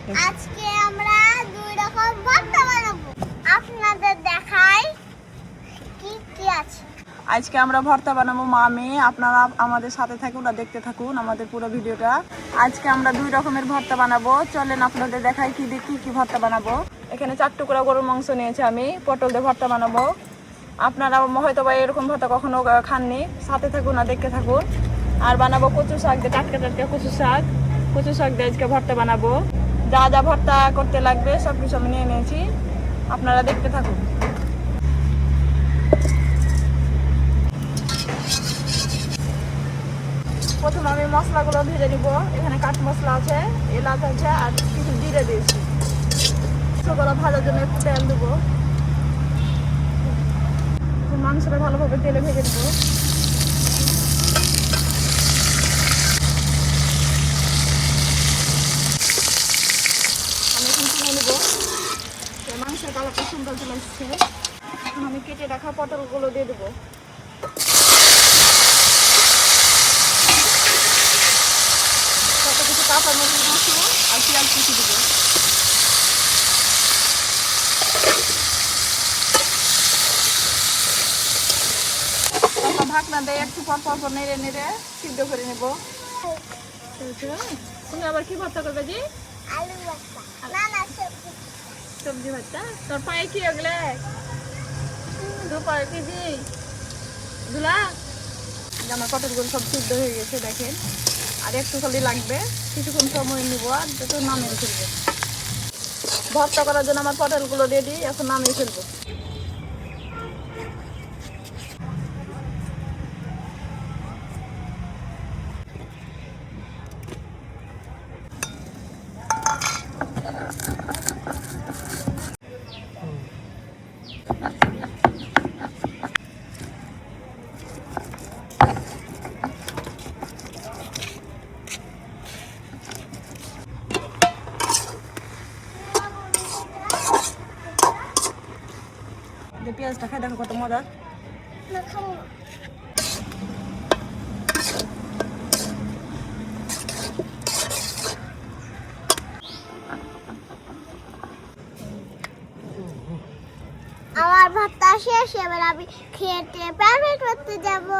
আজকে আমরা দুই রকম ভর্তা বানাবো, আপনাদের দেখাই কি কি আছে। আজকে আমরা ভর্তা বানাবো মা মেয়ে, আপনারা আমাদের সাথে থাকুন আর দেখতে থাকুন আমাদের পুরো ভিডিওটা। আজকে আমরা দুই রকমের ভর্তা বানাবো, চলেন আপনাদের দেখাই কি দেখি কি ভর্তা বানাবো। এখানে 4 টুকরা গরুর মাংস নিয়েছি আমি, পটল দিয়ে ভর্তা বানাবো। আপনারা হয়তো বা এরকম ভর্তা কখনো খাননি, সাথে থাকুন আর দেখতে থাকুন। আর বানাবো কচু শাক দিয়ে, টাটকা টাটকা কচু শাক দিয়ে আজকে ভর্তা বানাবো। যা যা ভর্তা করতে লাগবে সব কিছু আমি নিয়ে নিয়েছি, আপনারা দেখতে থাকুন। প্রথমে আমি মশলাগুলো ভেজে নিব। এখানে কাঠ মশলা আছে, এলাচ আছে আর কিছু জিরে দিয়েছি। সেগুলো ভাজার জন্য একটু তেল দেবো। মাংসটা ভালোভাবে তেলে ভেজে নেব। আমি এখন তুলে নেব। মাংসের কালারটা সুন্দর চলে এসছে। এখন আমি কেটে রাখা পটলগুলো দিয়ে দেবো। কিছু কাঁচা মরিচ মশলা আর পেঁয়াজ কুচি দেবো। ঢাকনা দিয়ে একটু পর নেড়ে নেড়ে সিদ্ধ করে নেব। তুমি আবার কি ভর্তা করবে জি? আলু ভর্তা না না সবজি ভর্তা। তোর পায়ে কি ওগুলো? দুপায়ে কেজি দুলা। আমার পটলগুলো সব সিদ্ধ হয়ে গেছে দেখেন, আর একটু খালি লাগবে, কিছুক্ষণ সময় নিব আর একটু নামিয়ে ফেলবো। ভর্তা করার জন্য আমার পটলগুলো রেডি, এখন নামিয়ে ফেলবো। পেঁয়াজটা খাই দেখো কত মজা। না খাবো। আমার ভর্তা শেষ, এবার আমি খেতে প্রাইভেট করতে যাবো।